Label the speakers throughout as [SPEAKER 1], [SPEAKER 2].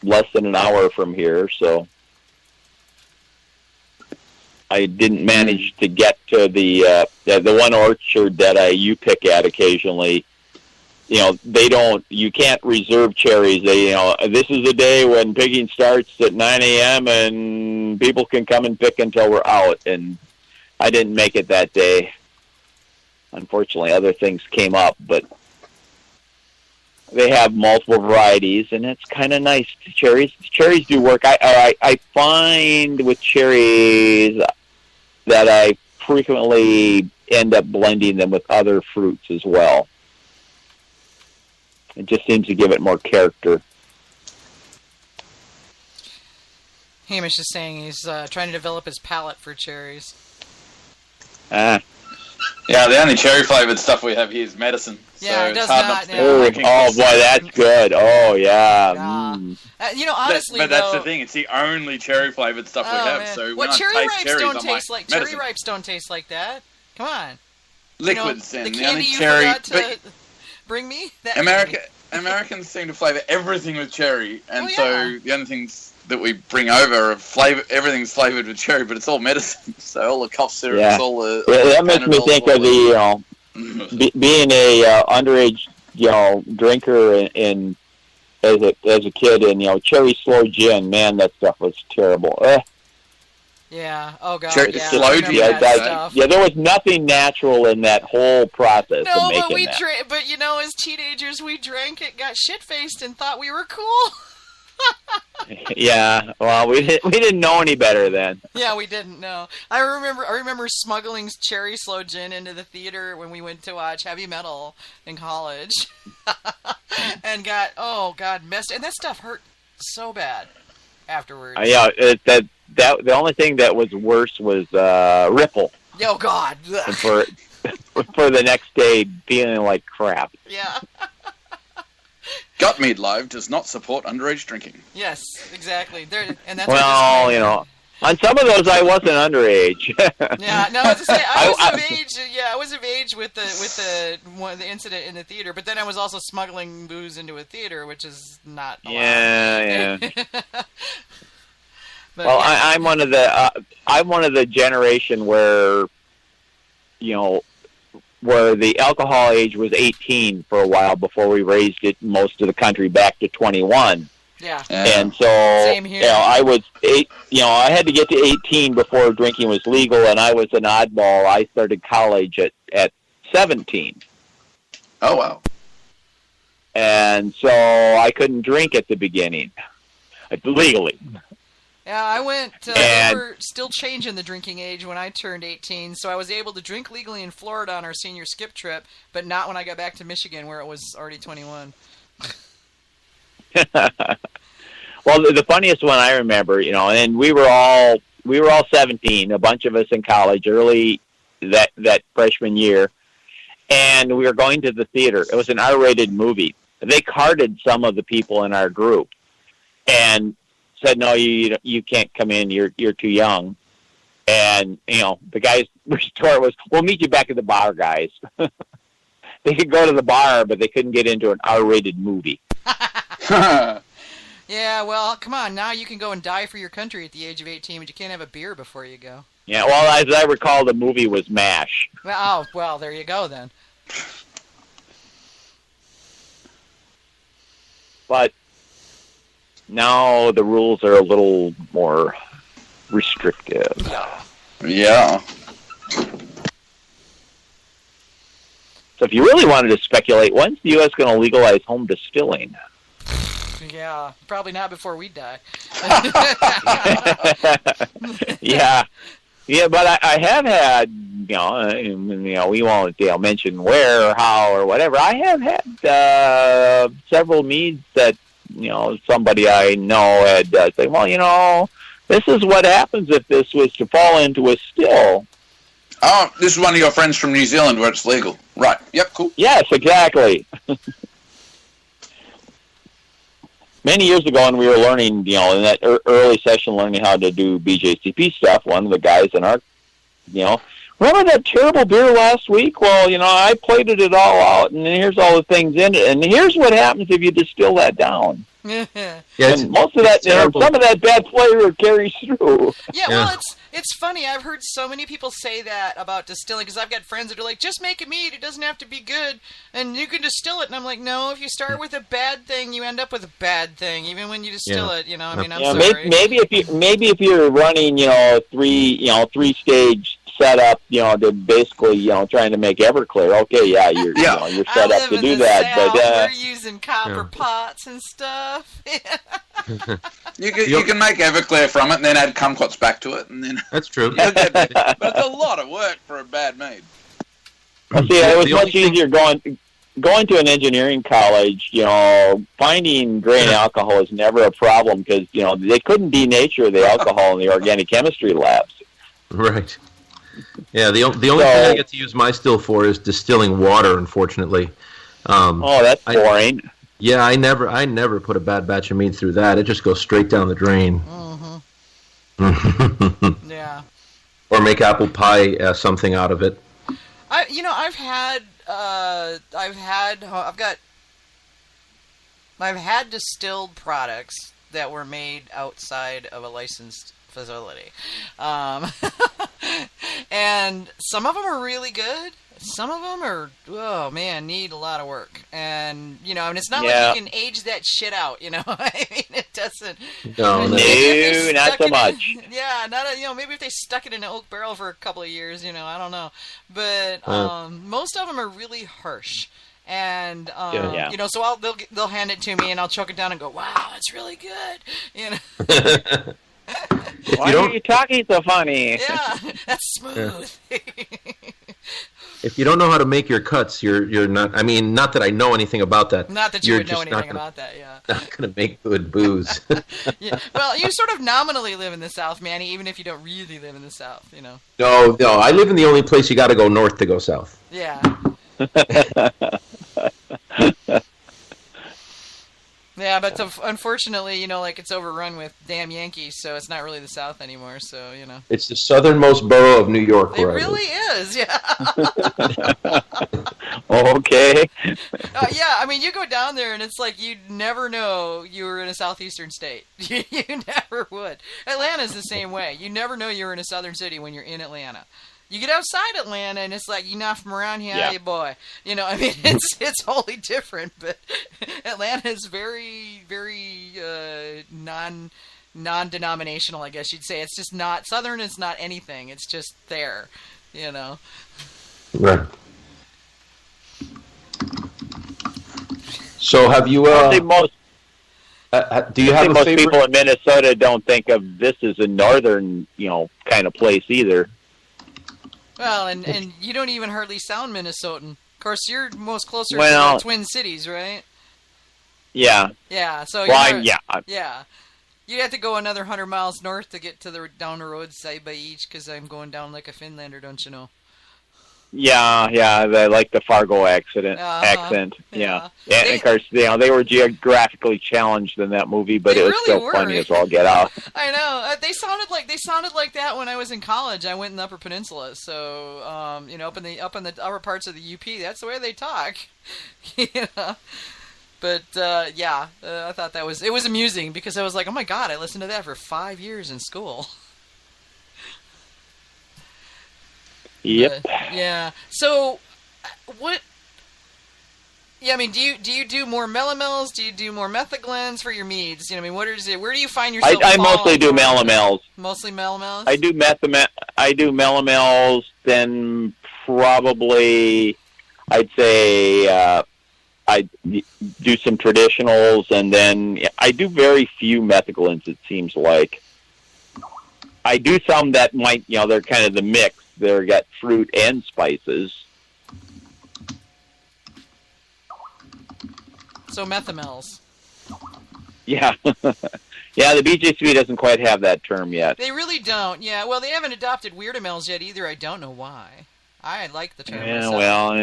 [SPEAKER 1] less than an hour from here, so I didn't manage to get to the one orchard that you pick at occasionally. You can't reserve cherries. This is the day when picking starts at 9 a.m. and people can come and pick until we're out. And I didn't make it that day. Unfortunately, other things came up, but they have multiple varieties, and it's kind of nice. Cherries do work. I find with cherries that I frequently end up blending them with other fruits as well. It just seems to give it more character.
[SPEAKER 2] Hamish is saying he's trying to develop his palate for cherries.
[SPEAKER 3] Yeah, the only cherry-flavored stuff we have here is medicine.
[SPEAKER 2] Yeah,
[SPEAKER 3] so
[SPEAKER 2] it does
[SPEAKER 3] hard
[SPEAKER 2] not.
[SPEAKER 3] to
[SPEAKER 1] Oh, boy, that's good. Oh, yeah.
[SPEAKER 2] Honestly,
[SPEAKER 3] but that's the thing. It's the only cherry-flavored stuff we have.
[SPEAKER 2] Man.
[SPEAKER 3] So
[SPEAKER 2] what
[SPEAKER 3] when
[SPEAKER 2] cherry
[SPEAKER 3] I taste
[SPEAKER 2] ripes
[SPEAKER 3] cherries,
[SPEAKER 2] don't
[SPEAKER 3] I'm
[SPEAKER 2] taste
[SPEAKER 3] like
[SPEAKER 2] cherry
[SPEAKER 3] medicine.
[SPEAKER 2] ripes don't taste like that. Come on.
[SPEAKER 3] Liquids and
[SPEAKER 2] the
[SPEAKER 3] the
[SPEAKER 2] candy
[SPEAKER 3] only
[SPEAKER 2] you
[SPEAKER 3] cherry.
[SPEAKER 2] forgot to bring me. That
[SPEAKER 3] Americans seem to flavour everything with cherry, and
[SPEAKER 2] yeah.
[SPEAKER 3] so the only things that we bring over are everything's flavoured with cherry, but it's all medicine. So all the cough syrup, all the
[SPEAKER 1] that makes me think of being a underage drinker and as a kid, and cherry slow gin. Man, that stuff was terrible.
[SPEAKER 2] Yeah. Oh god.
[SPEAKER 3] Cherry slow gin.
[SPEAKER 1] Yeah, there was nothing natural in that whole process of making
[SPEAKER 2] but we
[SPEAKER 1] that.
[SPEAKER 2] but as teenagers, we drank it, got shit faced, and thought we were cool.
[SPEAKER 1] Yeah, well, we didn't know any better then.
[SPEAKER 2] Yeah, we didn't know. I remember smuggling cherry slow gin into the theater when we went to watch heavy metal in college, and got messed. And that stuff hurt so bad afterwards.
[SPEAKER 1] Yeah, the only thing that was worse was Ripple.
[SPEAKER 2] Oh God!
[SPEAKER 1] For the next day, feeling like crap.
[SPEAKER 2] Yeah.
[SPEAKER 3] Gut Mead Live does not support underage drinking.
[SPEAKER 2] Yes, exactly. And that's
[SPEAKER 1] on some of those I wasn't underage.
[SPEAKER 2] Yeah, no, I was to say I was of age. Yeah, I was of age with the incident in the theater, but then I was also smuggling booze into a theater, which is not allowed.
[SPEAKER 1] Yeah.
[SPEAKER 2] But,
[SPEAKER 1] well, yeah. I'm one of the generation where where the alcohol age was 18 for a while before we raised it most of the country back to 21.
[SPEAKER 2] Yeah.
[SPEAKER 1] And so,
[SPEAKER 2] Same here.
[SPEAKER 1] I was I had to get to 18 before drinking was legal, and I was an oddball. I started college at 17.
[SPEAKER 3] Oh, wow.
[SPEAKER 1] And so I couldn't drink at the beginning, legally.
[SPEAKER 2] Yeah, we were still changing the drinking age when I turned 18, so I was able to drink legally in Florida on our senior skip trip, but not when I got back to Michigan where it was already 21.
[SPEAKER 1] Well, the funniest one I remember, and we were all 17, a bunch of us in college, early that freshman year, and we were going to the theater. It was an R-rated movie. They carded some of the people in our group, and said, "No, you can't come in. You're too young." And the guy's retort was, "We'll meet you back at the bar, guys." They could go to the bar, but they couldn't get into an R-rated movie.
[SPEAKER 2] Yeah, well, come on. Now you can go and die for your country at the age of 18, but you can't have a beer before you go.
[SPEAKER 1] Yeah, well, as I recall, the movie was MASH.
[SPEAKER 2] Well, there you go then.
[SPEAKER 1] But now the rules are a little more restrictive.
[SPEAKER 3] Yeah.
[SPEAKER 1] So if you really wanted to speculate, when's the U.S. going to legalize home distilling?
[SPEAKER 2] Yeah, probably not before we die.
[SPEAKER 1] Yeah, but I have had, we won't mention where or how or whatever. I have had several meads that, somebody I know had said, well, this is what happens if this was to fall into a still.
[SPEAKER 3] Oh, this is one of your friends from New Zealand where it's legal. Right. Yep, cool.
[SPEAKER 1] Yes, exactly. Many years ago when we were learning, in that early session, learning how to do BJCP stuff, one of the guys in our, remember that terrible beer last week? Well, I plated it all out, and here's all the things in it, and here's what happens if you distill that down.
[SPEAKER 2] Yeah,
[SPEAKER 1] And most of that, some of that bad flavor carries through.
[SPEAKER 2] Yeah, well, it's funny. I've heard so many people say that about distilling, because I've got friends that are like, just make a mead. It doesn't have to be good, and you can distill it. And I'm like, no, if you start with a bad thing, you end up with a bad thing, even when you distill it. I mean, I'm sorry.
[SPEAKER 1] Maybe if you're running, three stage setup, to basically, trying to make Everclear. Okay, you're set up to do that.
[SPEAKER 2] But we're using copper pots and stuff.
[SPEAKER 3] You can make Everclear from it, and then add kumquats back to it, and then
[SPEAKER 4] that's true.
[SPEAKER 3] But it's a lot of work for a bad mead.
[SPEAKER 1] See, it was much easier going to an engineering college. Finding grain alcohol is never a problem because they couldn't denature the alcohol in the organic chemistry labs.
[SPEAKER 4] Right. Yeah, the only thing I get to use my still for is distilling water, unfortunately.
[SPEAKER 1] That's boring.
[SPEAKER 4] I never put a bad batch of mead through that. It just goes straight down the drain.
[SPEAKER 2] Mm-hmm. Yeah.
[SPEAKER 4] Or make apple pie something out of it.
[SPEAKER 2] I've had distilled products that were made outside of a licensed facility. And some of them are really good. Some of them are, need a lot of work. And, and it's not like you can age that shit out, I mean, it doesn't.
[SPEAKER 1] No, not so much.
[SPEAKER 2] Yeah, maybe if they stuck it in an oak barrel for a couple of years, I don't know. But most of them are really harsh. And, so they'll hand it to me and I'll choke it down and go, wow, it's really good,
[SPEAKER 1] Why are you talking so funny?
[SPEAKER 2] Yeah, that's smooth.
[SPEAKER 4] If you don't know how to make your cuts, you're not. I mean, not that I know anything about that.
[SPEAKER 2] Not that you would know anything about that. Yeah.
[SPEAKER 4] Not going to make good booze.
[SPEAKER 2] Yeah. Well, you sort of nominally live in the South, Manny, even if you don't really live in the South.
[SPEAKER 4] No. I live in the only place you got to go north to go south.
[SPEAKER 2] Yeah. Yeah, but unfortunately, it's overrun with damn Yankees, so it's not really the South anymore, so,
[SPEAKER 4] It's the southernmost borough of New York.
[SPEAKER 2] It really is, yeah.
[SPEAKER 1] Okay.
[SPEAKER 2] Yeah, I mean, you go down there, and it's like you'd never know you were in a southeastern state. You never would. Atlanta's the same way. You never know you're in a southern city when you're in Atlanta. You get outside Atlanta, and it's like, you're not from around here, are you, boy? I mean, it's wholly different, but Atlanta is very, very non-denominational, I guess you'd say. It's just not, Southern is not anything. It's just there,
[SPEAKER 4] Right. So have you...
[SPEAKER 1] I think most
[SPEAKER 4] favorite?
[SPEAKER 1] People in Minnesota don't think of this as a northern, kind of place either.
[SPEAKER 2] Well, and you don't even hardly sound Minnesotan. Of course, you're most closer to the Twin Cities, right?
[SPEAKER 1] Yeah.
[SPEAKER 2] Yeah. So
[SPEAKER 1] yeah.
[SPEAKER 2] You'd have to go another 100 miles north to get to down the road side by each, because I'm going down like a Finlander, don't you know?
[SPEAKER 1] Yeah, they like the Fargo accent. Yeah. And of course, they were geographically challenged in that movie, but it was really still funny as all get out.
[SPEAKER 2] I know. They sounded like that when I was in college. I went in the Upper Peninsula, so up in the upper parts of the UP, that's the way they talk. But I thought it was amusing, because I was like, oh my god, I listened to that for 5 years in school.
[SPEAKER 1] Yep.
[SPEAKER 2] Yeah. So, what? Yeah, I mean, do you do more melomels? Do you do more methaglens for your meads? I mean, what is it? Where do you find yourself?
[SPEAKER 1] I mostly do melomels.
[SPEAKER 2] Mostly melomels.
[SPEAKER 1] I do melomels. Then probably, I'd say I do some traditionals, and then I do very few methaglens. It seems like I do some that might, they're kind of the mix. They've got fruit and spices.
[SPEAKER 2] So methomels.
[SPEAKER 1] Yeah. Yeah, the BJCP doesn't quite have that term yet.
[SPEAKER 2] They really don't. Yeah, well, they haven't adopted weirdomels yet either. I don't know why. I like the term.
[SPEAKER 1] Yeah, myself.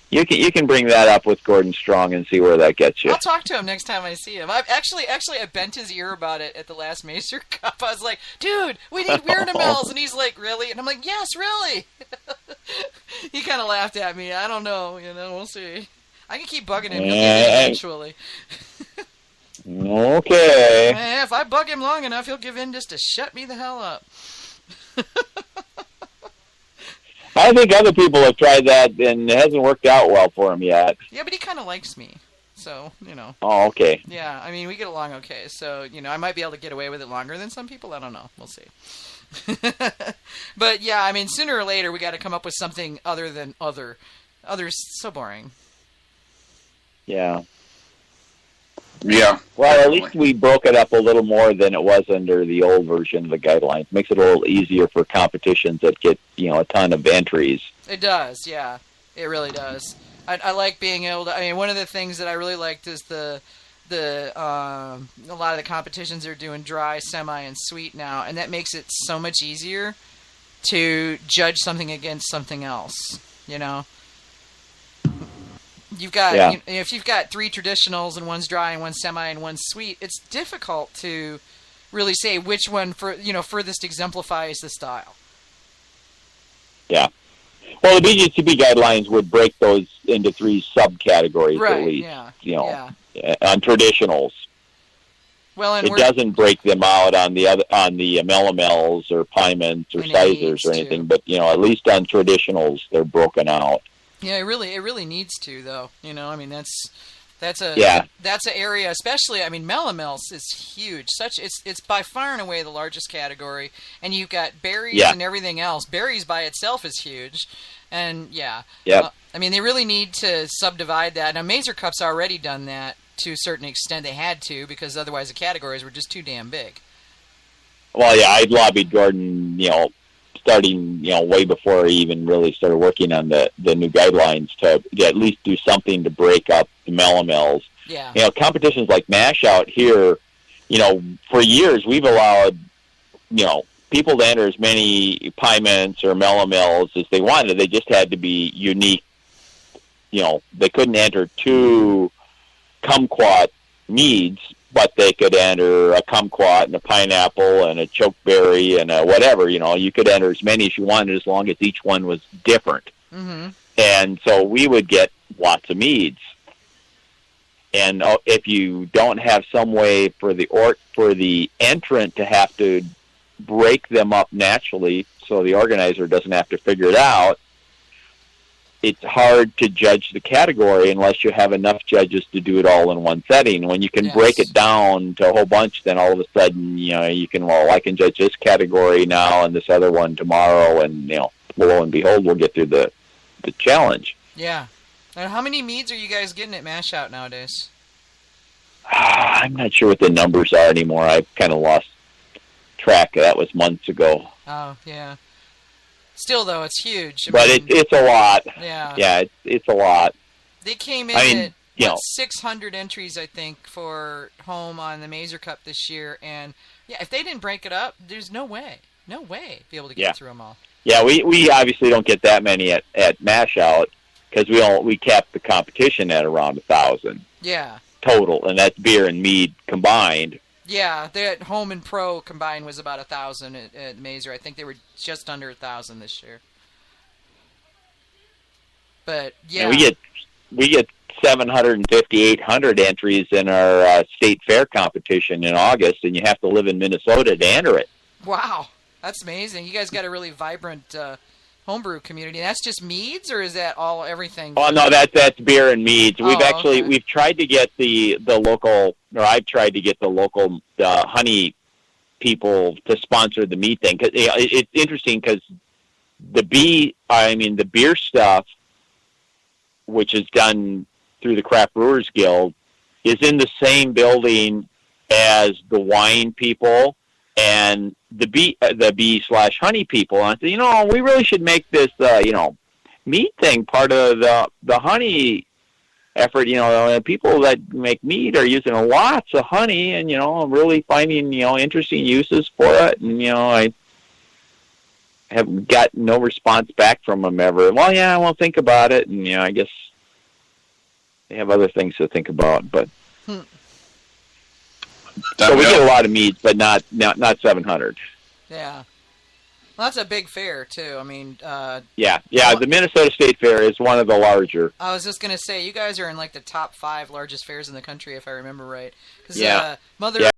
[SPEAKER 1] You can bring that up with Gordon Strong and see where that gets you.
[SPEAKER 2] I'll talk to him next time I see him. I bent his ear about it at the last Macer Cup. I was like, dude, we need weirdomels, and he's like, really? And I'm like, yes, really. He kind of laughed at me. I don't know. We'll see. I can keep bugging him. He'll get it eventually.
[SPEAKER 1] Okay.
[SPEAKER 2] If I bug him long enough, he'll give in just to shut me the hell up.
[SPEAKER 1] I think other people have tried that, and it hasn't worked out well for him yet.
[SPEAKER 2] Yeah, but he kind of likes me. So,
[SPEAKER 1] Oh, okay.
[SPEAKER 2] Yeah, I mean, we get along okay. So, I might be able to get away with it longer than some people. I don't know. We'll see. But, yeah, I mean, sooner or later, we got to come up with something other than other. Other's so boring.
[SPEAKER 1] Yeah.
[SPEAKER 3] Yeah.
[SPEAKER 1] Well, at least we broke it up a little more than it was under the old version of the guidelines. Makes it a little easier for competitions that get, a ton of entries.
[SPEAKER 2] It does, yeah. It really does. I like being able to. I mean, one of the things that I really liked is a lot of the competitions are doing dry, semi, and sweet now, and that makes it so much easier to judge something against something else. You've got if you've got 3 traditionals and one's dry and one's semi and one's sweet, it's difficult to really say which one furthest exemplifies the style.
[SPEAKER 1] Yeah. Well, the BJCP guidelines would break those into 3 subcategories at least. On traditionals.
[SPEAKER 2] Well, and
[SPEAKER 1] it doesn't break them out on the melamels or pyments or sizers or anything, but at least on traditionals they're broken out.
[SPEAKER 2] Yeah, it really needs to though. I mean that's an area, especially. I mean, melamels is huge. It's by far and away the largest category, and you've got berries and everything else. Berries by itself is huge, and I mean, they really need to subdivide that. Now, Mazer Cup's already done that to a certain extent. They had to, because otherwise the categories were just too damn big.
[SPEAKER 1] Well, yeah, I lobbied Gordon, starting, way before I even really started working on the new guidelines to at least do something to break up the melamels.
[SPEAKER 2] Yeah.
[SPEAKER 1] Competitions like MASH out here, for years we've allowed, people to enter as many pyments or melamels as they wanted. They just had to be unique. They couldn't enter 2 kumquat meads, but they could enter a kumquat and a pineapple and a chokeberry and a whatever. You could enter as many as you wanted as long as each one was different.
[SPEAKER 2] Mm-hmm.
[SPEAKER 1] And so we would get lots of meads. And if you don't have some way for the entrant to have to break them up naturally, so the organizer doesn't have to figure it out, it's hard to judge the category unless you have enough judges to do it all in one setting. When you can break it down to a whole bunch, then all of a sudden, you can, I can judge this category now and this other one tomorrow, and, lo and behold, we'll get through the challenge.
[SPEAKER 2] Yeah. And how many meads are you guys getting at Mash Out nowadays?
[SPEAKER 1] I'm not sure what the numbers are anymore. I've kind of lost track. That was months ago.
[SPEAKER 2] Oh, yeah. Still, though, it's huge.
[SPEAKER 1] But it's a lot.
[SPEAKER 2] Yeah.
[SPEAKER 1] Yeah, it's a lot.
[SPEAKER 2] They came in at 600 entries, I think, for home on the Mazer Cup this year. And, if they didn't break it up, there's no way to be able to get through them all.
[SPEAKER 1] Yeah, we obviously don't get that many at Mash Out because we capped the competition at around 1,000.
[SPEAKER 2] Yeah.
[SPEAKER 1] Total, and that's beer and mead combined.
[SPEAKER 2] Yeah, that home and pro combined was about 1,000 at Mazer. I think they were just under 1,000 this year. But
[SPEAKER 1] and we get 750, 800 entries in our state fair competition in August, and you have to live in Minnesota to enter it.
[SPEAKER 2] Wow, that's amazing. You guys got a really vibrant homebrew community. That's just meads, or is that everything?
[SPEAKER 1] Oh no, that's beer and meads. We've tried to get the local, or I've tried to get the local honey people to sponsor the mead thing. Cause it's interesting because the beer stuff, which is done through the Craft Brewers Guild, is in the same building as the wine people and the bee/honey people. And I said, we really should make this, mead thing part of the honey effort. People that make mead are using lots of honey and, really finding, interesting uses for it. And, I have got no response back from them ever. Well, yeah, I won't think about it. And, I guess they have other things to think about, but. So we get a lot of meads, but not 700.
[SPEAKER 2] Yeah. Well, that's a big fair too. I mean,
[SPEAKER 1] Yeah. The Minnesota State Fair is one of the larger.
[SPEAKER 2] I was just gonna say, you guys are in like the top 5 largest fairs in the country, if I remember right. 'Cause,
[SPEAKER 1] Yeah.
[SPEAKER 2] Mother